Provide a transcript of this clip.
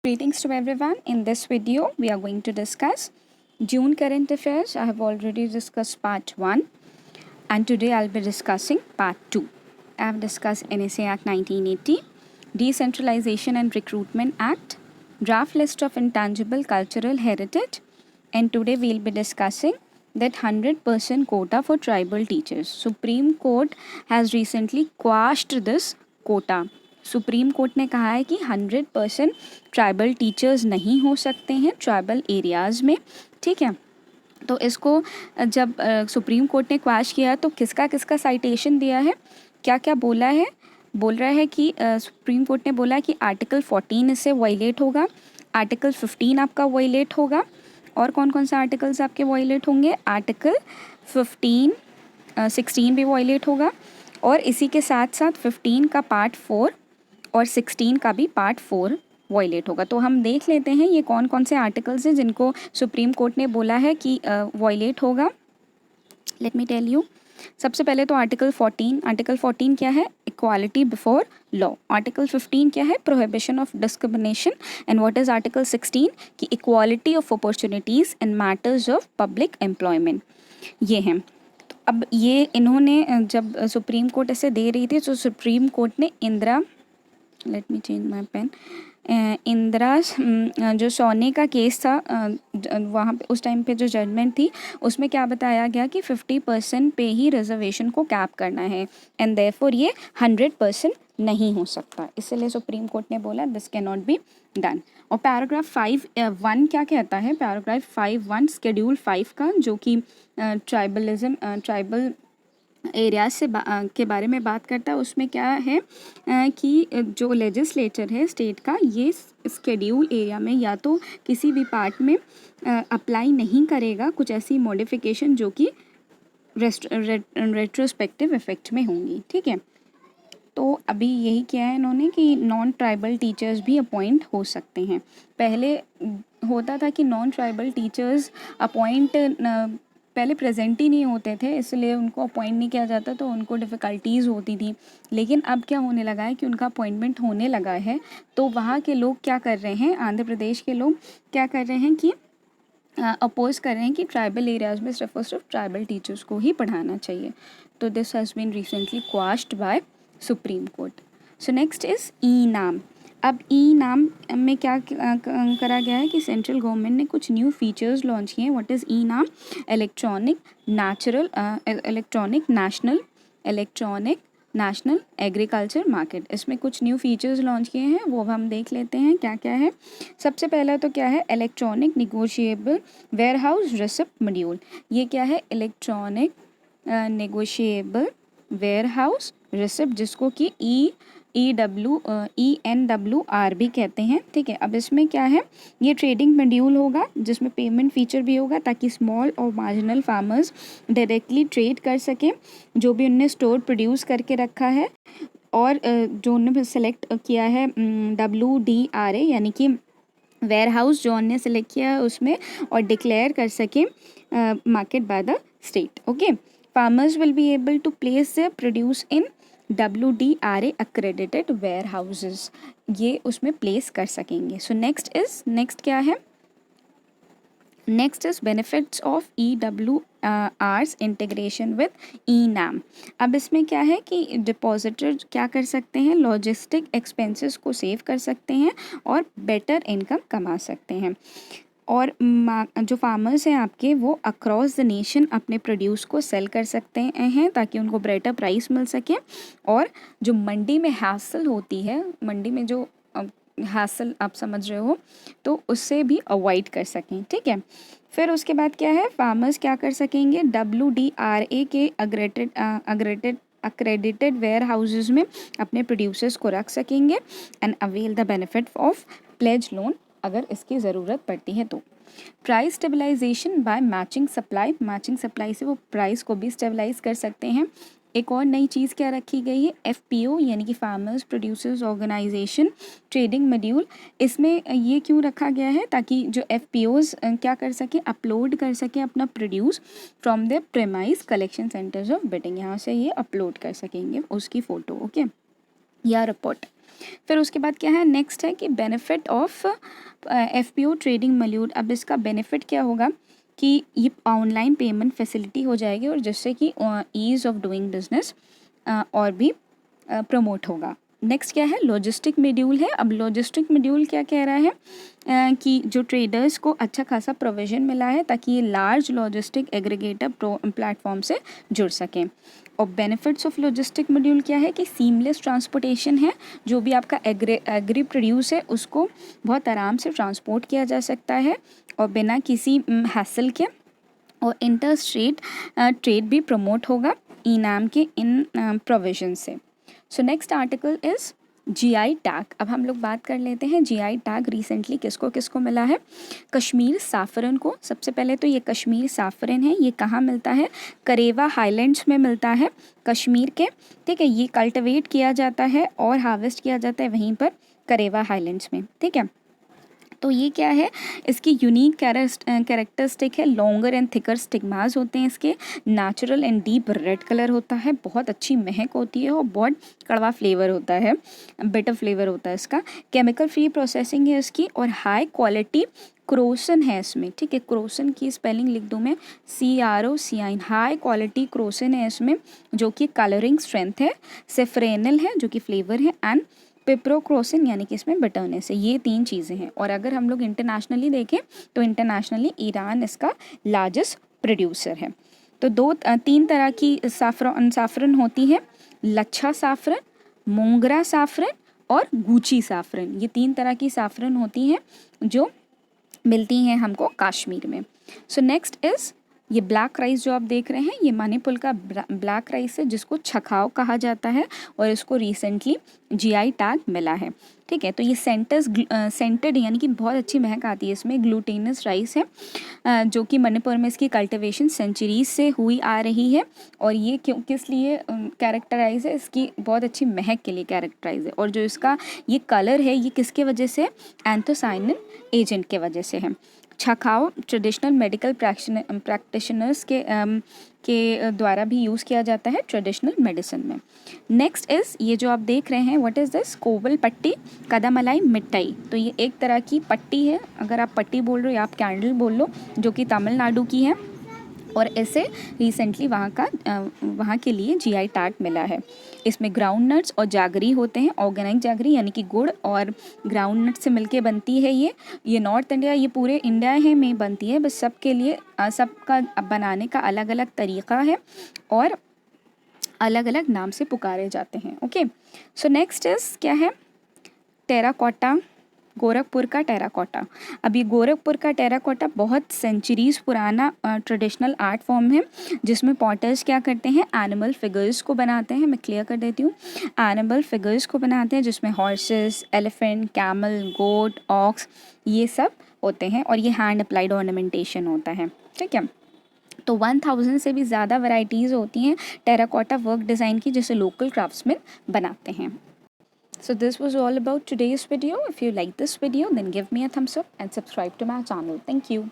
Greetings to everyone. In this video, we are going to discuss June current affairs. I have already discussed part 1 and today I'll be discussing part 2. I have discussed NSA Act 1980, Decentralization and Recruitment Act, Draft List of Intangible Cultural Heritage, and today we'll be discussing that 100% quota for tribal teachers. Supreme Court has recently quashed this quota. Supreme Court ने कहा है कि 100% tribal teachers नहीं हो सकते हैं tribal areas में, ठीक है। तो इसको जब सुप्रीम कोर्ट ने क्वैश किया तो किसका किसका साइटेशन दिया है, क्या क्या बोला है। बोल रहा है कि सुप्रीम कोर्ट ने बोला है कि आर्टिकल 14 इससे वायलेट होगा, आर्टिकल 15 आपका वायलेट होगा, और कौन कौन सा आर्टिकल्स आपके वायलेट होंगे, आर्टिकल 15, 16 भी वायलेट होगा, और इसी के साथ साथ 15 का पार्ट 4 और 16 का भी पार्ट 4 वायलेट होगा। तो हम देख लेते हैं ये कौन कौन से आर्टिकल्स हैं जिनको सुप्रीम कोर्ट ने बोला है कि वायलेट होगा। Let me tell you. सबसे पहले तो आर्टिकल 14 क्या है, इक्वालिटी बिफोर लॉ। आर्टिकल 15 क्या है, prohibition of discrimination. And what is article 16 कि equality of opportunities in matters of public employment. ये हैं। तो अब ये इन्होंने जब सुप्रीम कोर्ट ऐसे दे रही थी तो सुप्रीम कोर्ट ने let me change my pen, Indira जो सोने का केस था वहाँ पे उस टाइम पे जो जजमेंट थी उसमें क्या बताया गया कि 50% पे ही रिजर्वेशन को कैप करना है एंड देयरफॉर ये 100% नहीं हो सकता, इसलिए सुप्रीम कोर्ट ने बोला this can not be done. और पैराग्राफ 5(1) क्या कहता है, पैराग्राफ 5(1) शेड्यूल 5 का, जो कि ट्राइबल एरियाज से के बारे में बात करता है, उसमें क्या है कि जो लेजिस्लेचर है स्टेट का, ये स्केड्यूल एरिया में या तो किसी भी पार्ट में अप्लाई नहीं करेगा कुछ ऐसी मॉडिफिकेशन जो कि रेट्रोस्पेक्टिव इफेक्ट में होंगी, ठीक है। तो अभी यही किया है इन्होंने कि नॉन ट्राइबल टीचर्स भी अपॉइंट हो सकते हैं। पहले होता था कि नॉन ट्राइबल टीचर्स अपॉइंट पहले प्रेजेंट ही नहीं होते थे, इसलिए उनको अपॉइंट नहीं किया जाता, तो उनको डिफ़िकल्टीज़ होती थी। लेकिन अब क्या होने लगा है कि उनका अपॉइंटमेंट होने लगा है, तो वहाँ के लोग क्या कर रहे हैं, आंध्र प्रदेश के लोग क्या कर रहे हैं कि अपोज कर रहे हैं कि ट्राइबल एरियाज़ में सिर्फ और सिर्फ ट्राइबल टीचर्स को ही पढ़ाना चाहिए। तो this has been recently quashed by Supreme Court. So next is e NAM. अब ई नाम में क्या करा गया है कि सेंट्रल गवर्नमेंट ने कुछ न्यू फीचर्स लॉन्च किए हैं। व्हाट इज़ ई नाम, इलेक्ट्रॉनिक नेशनल एग्रीकल्चर मार्केट। इसमें कुछ न्यू फीचर्स लॉन्च किए हैं, वो हम देख लेते हैं क्या क्या है। सबसे पहला तो क्या है, electronic negotiable warehouse receipt module. ये क्या है, इलेक्ट्रॉनिक नेगोशिएबल वेयरहाउस रिसिप्ट, जिसको कि ENWR भी कहते हैं, ठीक है। अब इसमें क्या है, ये ट्रेडिंग मॉड्यूल होगा जिसमें पेमेंट फीचर भी होगा ताकि स्मॉल और मार्जिनल फार्मर्स डायरेक्टली ट्रेड कर सकें जो भी उनने स्टोर प्रोड्यूस करके रखा है, और जो उन्होंने सेलेक्ट किया है WDRA यानी कि वेयर हाउस जो उन्होंने सेलेक्ट किया है उसमें, और डिक्लेयर कर सकें market by the state, okay. Farmers will be able to place their produce in WDRA accredited warehouses, ये उसमें प्लेस कर सकेंगे। सो नेक्स्ट क्या है, next is benefits of EWR's integration with E-NAM। अब इसमें क्या है कि डिपॉजिटर क्या कर सकते हैं, लॉजिस्टिक एक्सपेंसेस को सेव कर सकते हैं और बेटर इनकम कमा सकते हैं, और जो फार्मर्स हैं आपके वो अक्रॉस द नेशन अपने प्रोड्यूस को सेल कर सकते हैं ताकि उनको बेटर प्राइस मिल सके, और जो मंडी में हैसल होती है, मंडी में जो हैसल आप समझ रहे हो, तो उससे भी अवॉइड कर सकें, ठीक है। फिर उसके बाद क्या है, फार्मर्स क्या कर सकेंगे, WDRA के अक्रेडिटेड वेयर हाउसेज में अपने प्रोड्यूसर्स को रख सकेंगे and avail the benefit of pledge loan अगर इसकी ज़रूरत पड़ती है तो। Price stabilisation by matching supply से वो प्राइस को भी स्टेबलाइज कर सकते हैं। एक और नई चीज़ क्या रखी गई है, FPO यानी कि farmers producers organisation trading module. इसमें ये क्यों रखा गया है, ताकि जो FPOs क्या कर सके, अपलोड कर सके अपना produce from the premise collection centres of bidding, यहाँ से ये अपलोड कर सकेंगे उसकी फ़ोटो, ओके, या रिपोर्ट। फिर उसके बाद क्या है, नेक्स्ट है कि benefit of FPO trading module. अब इसका बेनिफिट क्या होगा कि ये ऑनलाइन पेमेंट फैसिलिटी हो जाएगी और जिससे कि ईज़ ऑफ डूइंग बिजनेस और भी प्रमोट होगा। नेक्स्ट क्या है, लॉजिस्टिक मॉड्यूल है। अब लॉजिस्टिक मॉड्यूल क्या कह रहा है कि जो ट्रेडर्स को अच्छा खासा प्रोविज़न मिला है ताकि ये लार्ज लॉजिस्टिक एग्रीगेटर प्लेटफॉर्म से जुड़ सकें। और बेनिफिट्स ऑफ लॉजिस्टिक मॉड्यूल क्या है कि सीमलेस ट्रांसपोर्टेशन है, जो भी आपका एग्री प्रोड्यूस है उसको बहुत आराम से ट्रांसपोर्ट किया जा सकता है और बिना किसी हैसल के। और इंटर स्टेट ट्रेड भी प्रमोट होगा इनाम के इन प्रोविजन से। So next article is GI tag. अब हम लोग बात कर लेते हैं GI टैग रिसेंटली किसको किसको मिला है। कश्मीर साफरन को। सबसे पहले तो ये कश्मीर साफरन है, ये कहाँ मिलता है, करेवा हाईलैंड्स में मिलता है कश्मीर के, ठीक है। ये कल्टिवेट किया जाता है और हार्वेस्ट किया जाता है वहीं पर करेवा हाईलैंड्स में, ठीक है। तो ये क्या है, इसकी यूनिक कैरेक्टरिस्टिक है, लॉन्गर एंड थिकर स्टिग्मास होते हैं इसके, natural and deep red colour होता है, बहुत अच्छी महक होती है और बहुत कड़वा फ्लेवर होता है, बिटर फ्लेवर होता है इसका। केमिकल फ्री प्रोसेसिंग है इसकी और हाई क्वालिटी क्रोसन है इसमें, ठीक है। क्रोसन की स्पेलिंग लिख दूँ मैं, CROCIN। हाई क्वालिटी क्रोसन है इसमें जो कि कलरिंग स्ट्रेंथ है, सेफ्रेनल है जो कि फ्लेवर है, एंड पिप्रोक्रोसिन यानी कि इसमें बिटरनेस है। ये 3 चीज़ें हैं। और अगर हम लोग इंटरनेशनली देखें तो इंटरनेशनली ईरान इसका लार्जेस्ट प्रोड्यूसर है। तो 3 तरह की साफ़रन होती है, लच्छा साफ़रन, मोंगरा साफ़रन और गूची साफ़रन। ये 3 तरह की साफ़रन होती हैं जो मिलती हैं हमको कश्मीर में। सो नेक्स्ट इज़ ये ब्लैक राइस जो आप देख रहे हैं, ये मणिपुर का ब्लैक राइस है जिसको छखाव कहा जाता है और इसको रिसेंटली GI टैग मिला है, ठीक है। तो ये सेंटेड यानी कि बहुत अच्छी महक आती है इसमें, ग्लूटेनस राइस है जो कि मणिपुर में इसकी कल्टिवेशन सेंचुरीज से हुई आ रही है। और ये किस लिए कैरेक्टराइज है, इसकी बहुत अच्छी महक के लिए कैरेक्टराइज है। और जो इसका ये कलर है ये किसके वजह से, एंथोसाइनिन एजेंट के वजह से है। छखाव ट्रेडिशनल मेडिकल प्रैक्टिशनर्स के द्वारा भी यूज़ किया जाता है ट्रेडिशनल मेडिसिन में। नेक्स्ट इज़ ये जो आप देख रहे हैं, व्हाट इज़ दिस, कोवल पट्टी कदमलाई मिठाई। तो ये एक तरह की पट्टी है, अगर आप पट्टी बोल रहे हो या आप कैंडल बोल लो, जो कि तमिलनाडु की है और इसे रिसेंटली वहाँ के लिए GI टैग मिला है। इसमें ग्राउंड नट्स और जागरी होते हैं, ऑर्गेनिक जागरी यानी कि गुड़ और ग्राउंड नट से मिलके बनती है ये नॉर्थ इंडिया, ये पूरे इंडिया है में बनती है, बस सबके लिए सबका बनाने का अलग अलग तरीक़ा है और अलग अलग नाम से पुकारे जाते हैं। ओके, सो नेक्स्ट इज़ क्या है, टेराकोटा, गोरखपुर का टेराकोटा। अब ये गोरखपुर का टेराकोटा बहुत सेंचुरीज पुराना ट्रेडिशनल आर्ट फॉर्म है जिसमें पॉटर्स क्या करते हैं, एनिमल फिगर्स को बनाते हैं। मैं क्लियर कर देती हूँ, एनिमल फिगर्स को बनाते हैं जिसमें हॉर्सेस, एलिफेंट, कैमल, गोट, ऑक्स ये सब होते हैं और ये हैंड अप्लाइड ऑर्नामेंटेशन होता है, ठीक है। तो 1000 से भी ज़्यादा वैरायटीज़ होती हैं टेराकोटा वर्क डिज़ाइन की जिसे लोकल क्राफ्ट्समैन बनाते हैं। So this was all about today's video. If you like this video, then give me a thumbs up and subscribe to my channel. Thank you.